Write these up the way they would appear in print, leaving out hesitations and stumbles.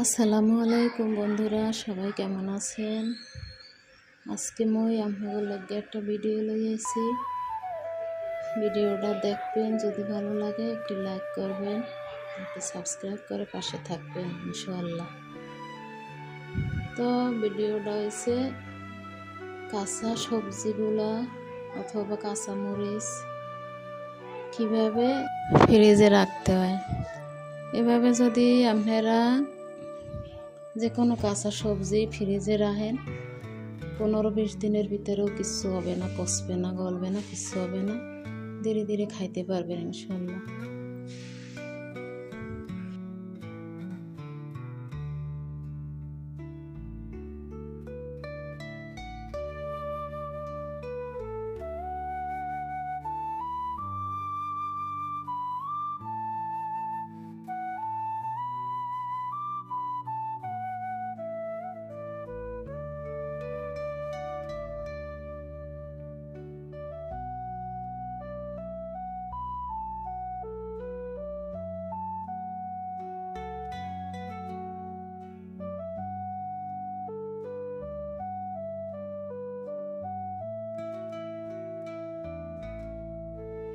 আসসালামু আলাইকুম বন্ধুরা, সবাই কেমন আছেন? আজকে মই আপনাদের লগে একটা ভিডিও লইয়েছি। ভিডিওটা দেখবেন, যদি ভালো লাগে একটি লাইক করবেন, একটি সাবস্ক্রাইব করে পাশে থাকবেন ইনশাআল্লাহ। তো ভিডিওটা হয়েছে কাঁচা সবজিগুলা অথবা কাঁচা মরিচ কিভাবে ফ্রিজে রাখতে হয়। এভাবে যদি আপনারা যে কোনো কাঁচা সবজি ফ্রিজে রাখেন 15-20 দিনের ভিতরেও কিছু হবে না, পচবে না, গলবে না, কিছু হবে না, ধীরে ধীরে খাইতে পারবেন ইনশাল্লাহ।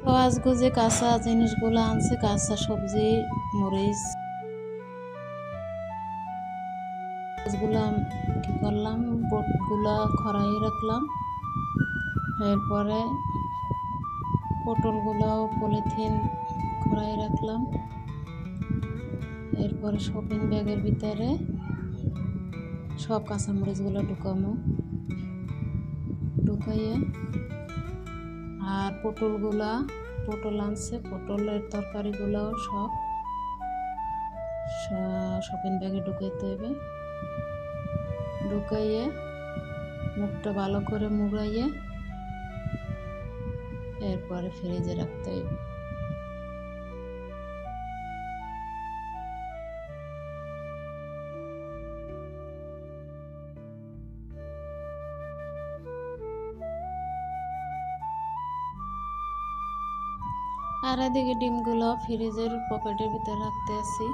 তো আজকে যে কাঁচা জিনিসগুলো আনছে, কাঁচা সবজি মরিচ গুলা কি করলাম, পটগুলা খড়াই রাখলাম। এরপরে পটলগুলাও পলিথিন খড়াই রাখলাম। এরপরে শপিং ব্যাগের ভিতরে সব কাঁচামরিচগুলো ঢুকাইয়ে, আর পটল আনছে, পটলের তরকারিগুলাও সব শপিং ব্যাগে ঢুকাইতে হবে। ঢুকাইয়ে মুখটা ভালো করে মুড়াইয়ে এরপরে ফ্রিজে রাখতে হবে। আর এদিকে ডিমগুলো ফ্রিজের পকেটের ভিতরে রাখতে আসি।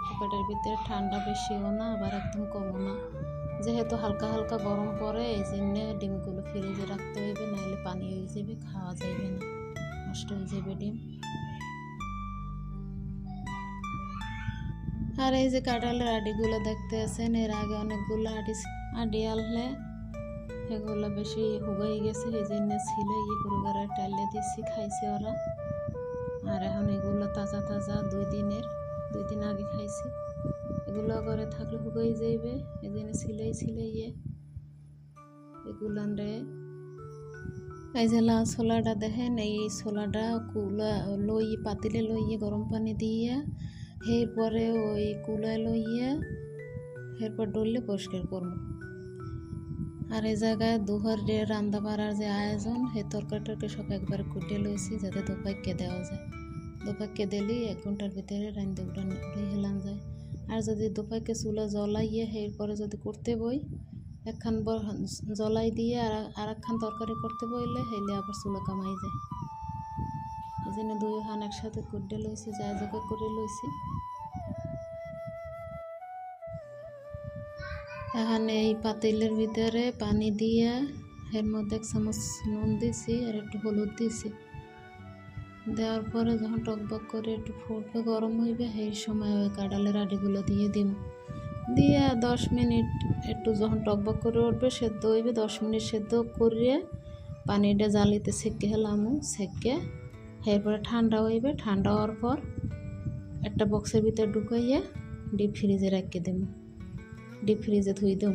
পকেটের ভিতরে ঠান্ডা বেশিও না, আবার একদম কমও না, যেহেতু হালকা হালকা গরম পড়ে, এই জন্য ডিমগুলো ফ্রিজে রাখতে হইবে, নাহলে পানি হয়ে যাবে, খাওয়া যাবে না, নষ্ট হয়ে যাবে ডিম। আর এই যে কাঁঠালের আডিগুলো দেখতে আছেন, এর আগে অনেকগুলো আডি আনলে এগুলো বেশি হুগাই গেছে, এই জন্য ছিলে করে টাইলে দিচ্ছি, খাইছে ওরা। আর এখন এগুলো তাজা তাজা 2 দিন আগে খাইছি। এগুলো করে থাকলে হুগাই যাইবে, এই জন্য সিলাইয়ে এগুলো এই যে লাল ছোলাটা দেখেন, এই ছোলাটা পাতিলে লইয়ে গরম পানি দিয়ে এরপরে ওই কুলায় লইয়ে এরপর ডললে পরিষ্কার করবো। আর এই জায়গায় দুহার রান্না বাড়ার যে আয়োজন, সেই তরকারি সব একবারে কুটে লইছি, যাতে দোপাইকে দেওয়া যায়। দোপাইকে দিলেই 1 ঘন্টার ভিতরে রান্ধে হেলান যায়। আর যদি দোপাইকে চুলা জ্বলাইয়ে এরপরে যদি করতে বই, একখান জ্বলাই দিয়ে আর একখান তরকারি করতে বইলে হেলে আবার চুলা কামাই যায়। এই জন্য 2 হান একসাথে কুটে লইছি, যা জায়গা করে লইছি। এখানে এই পাতিলের ভিতরে পানি দিয়ে এর মধ্যে 1 চামচ নুন দিছি আর একটু হলুদ দিছি। দেওয়ার পরে যখন টকবক করে একটু ফুটবে, গরম হইবে, সেই সময় ওই কাঁঠালের আডিগুলো দিয়ে 10 মিনিট একটু যখন টকবক করে উঠবে, সেদ্ধ হইবে, 10 মিনিট সেদ্ধ করিয়ে পানিটা জ্বালিতে সেকে হেলামু, সেকে এরপরে ঠান্ডা হইবে। ঠান্ডা হওয়ার পর একটা বক্সের ভিতরে ঢুকাইয়ে ডিপ ফ্রিজে রেখে দেব। ডিপ ফ্রিজে ধুই দেব।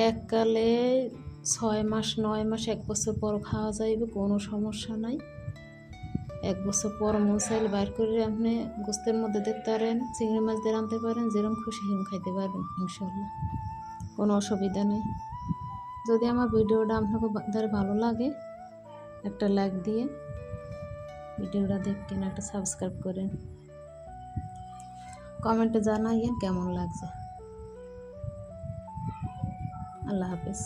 এককালে 6 মাস 9 মাস 1 বছর পর খাওয়া যাইবে, কোনো সমস্যা নাই। 1 বছর পর মন চাইলে বাইর করে আপনি গোস্তের মধ্যে দেখতে পারেন, চিংড়ি মাছ দিয়ে রাঁধতে পারেন, যেরকম খুশি সেরকম খাইতে পারবেন ইনশাল্লাহ, কোনো অসুবিধা নেই। যদি আমার ভিডিওটা আপনাকে ভালো লাগে, একটা লাইক দিয়ে ভিডিওটা দেখেন, একটা সাবস্ক্রাইব করেন, কমেন্টে জানাইয়েন কেমন লাগছে। আল্লাহ হাফেজ।